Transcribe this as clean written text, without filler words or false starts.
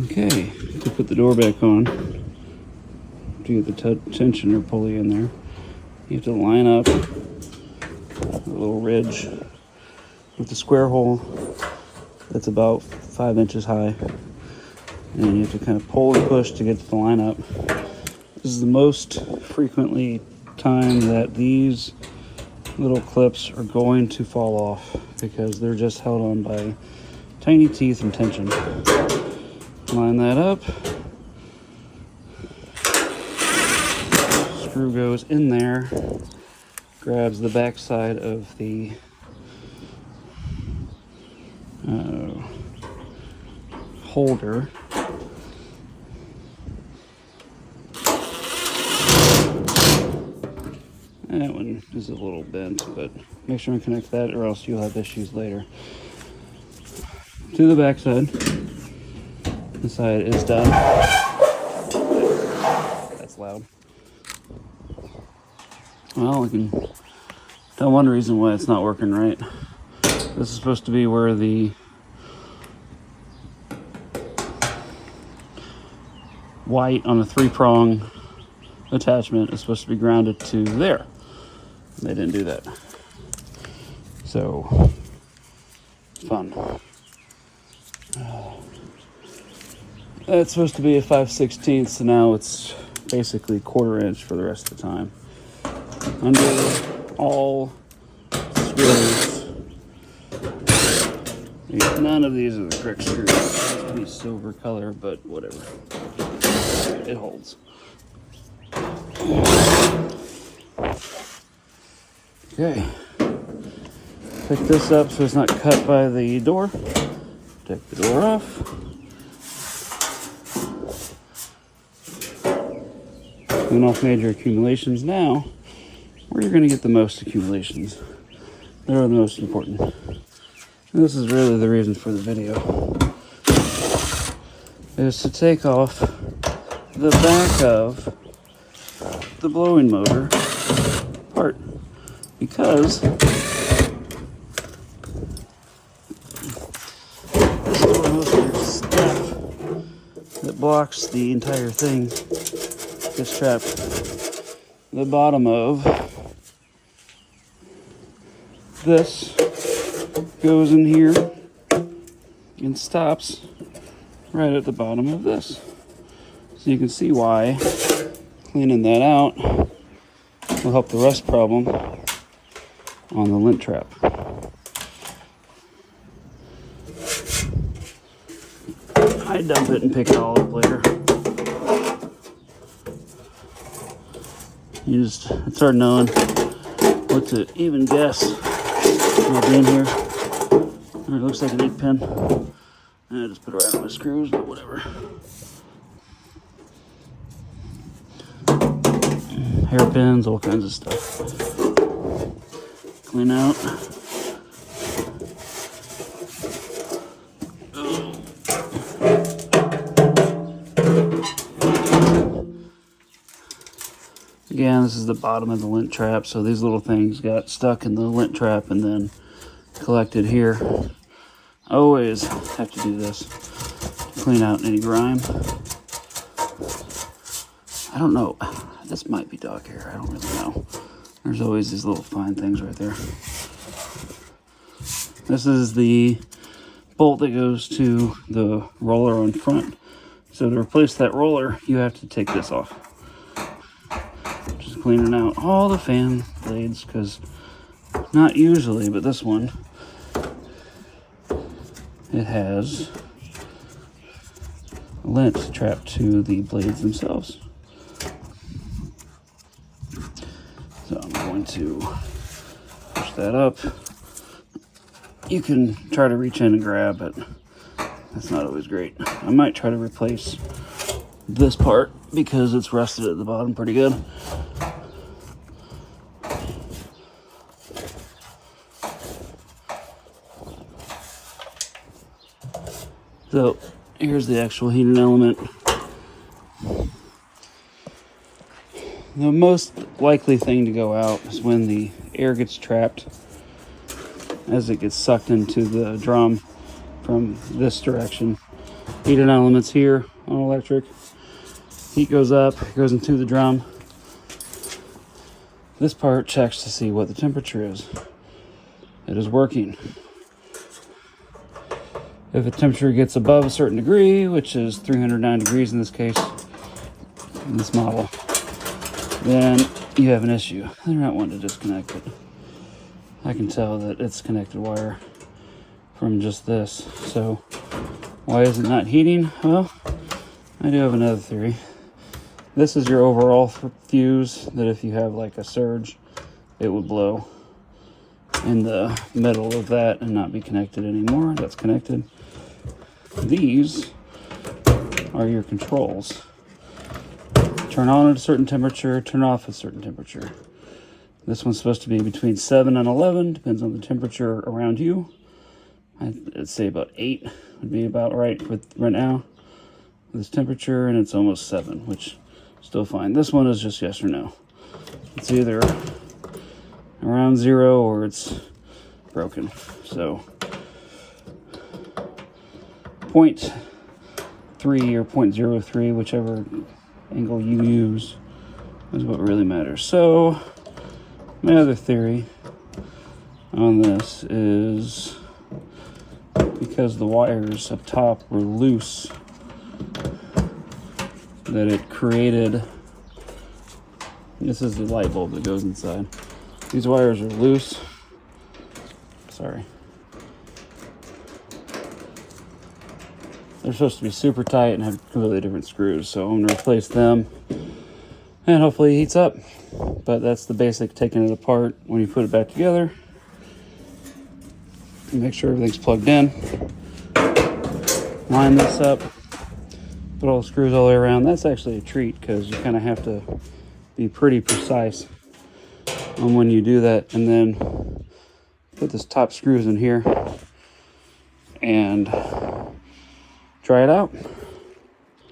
Okay, to put the door back on, to get the tensioner pulley in there, you have to line up a little ridge with the square hole that's about 5 inches high, and you have to kind of pull and push to get to the line up. This is the most frequently time that these little clips are going to fall off because they're just held on by tiny teeth and tension. Line that up. Screw goes in there, grabs the back side of the holder. That one is a little bent, but make sure and connect that or else you'll have issues later. To the back side. The side is done. That's loud. Well, I can tell one reason why it's not working right. This is supposed to be where the white on a 3-prong attachment is supposed to be grounded to there. They didn't do that. So, fun. That's supposed to be a 5/16, so now it's basically 1/4 inch for the rest of the time. Under all screws. None of these are the correct screws. It's supposed to be silver color, but whatever. It holds. Okay. Pick this up so it's not cut by the door. Take the door off. Clean off major accumulations. Now, where you're going to get the most accumulations. They're the most important. And this is really the reason for the video. Is to take off the back of the blowing motor part. Because this is where most of your stuff that blocks the entire thing gets trapped. The bottom of this goes in here and stops right at the bottom of this. So you can see why cleaning that out will help the rust problem on the lint trap. I dump it and pick it all up later. It's hard knowing what to even guess will be in here. It looks like an 8-pin. And I just put it right on my screws, but whatever. Hairpins, all kinds of stuff. Clean out. Again, this is the bottom of the lint trap, so these little things got stuck in the lint trap and then collected here. Always have to do this. Clean out any grime. I don't know. This might be dog hair. I don't really know. There's always these little fine things right there. This is the bolt that goes to the roller on front. So to replace that roller, you have to take this off. Just cleaning out all the fan blades, because not usually, but this one, it has lint trapped to the blades themselves. So I'm going to push that up. You can try to reach in and grab, but that's not always great. I might try to replace this part because it's rusted at the bottom pretty good. So here's the actual heating element. The most likely thing to go out is when the air gets trapped as it gets sucked into the drum from this direction. heated elements here on electric. Heat goes up, goes into the drum. This part checks to see what the temperature is. It is working. If the temperature gets above a certain degree, which is 309 degrees in this case, in this model, then you have an issue. They're not wanting to disconnect it. I can tell that it's connected wire from just this. So why is it not heating? Well, I do have another theory. This is your overall fuse that if you have like a surge, it would blow in the middle of that and not be connected anymore. That's connected. These are your controls. Turn on at a certain temperature, turn off at a certain temperature. This one's supposed to be between 7 and 11, depends on the temperature around you. I'd say about 8 would be about right with right now. This temperature, and it's almost 7, which is still fine. This one is just yes or no. It's either around 0 or it's broken. So 0.3 or 0.03, whichever angle you use, is what really matters. So my other theory on this is because the wires up top were loose, that it created, this is the light bulb that goes inside. These wires are loose. Sorry. They're supposed to be super tight and have completely different screws, so I'm going to replace them and hopefully it heats up. But that's the basic taking it apart. When you put it back together, you make sure everything's plugged in, line this up, put all the screws all the way around. That's actually a treat because you kind of have to be pretty precise on when you do that, and then put this top screws in here and try it out.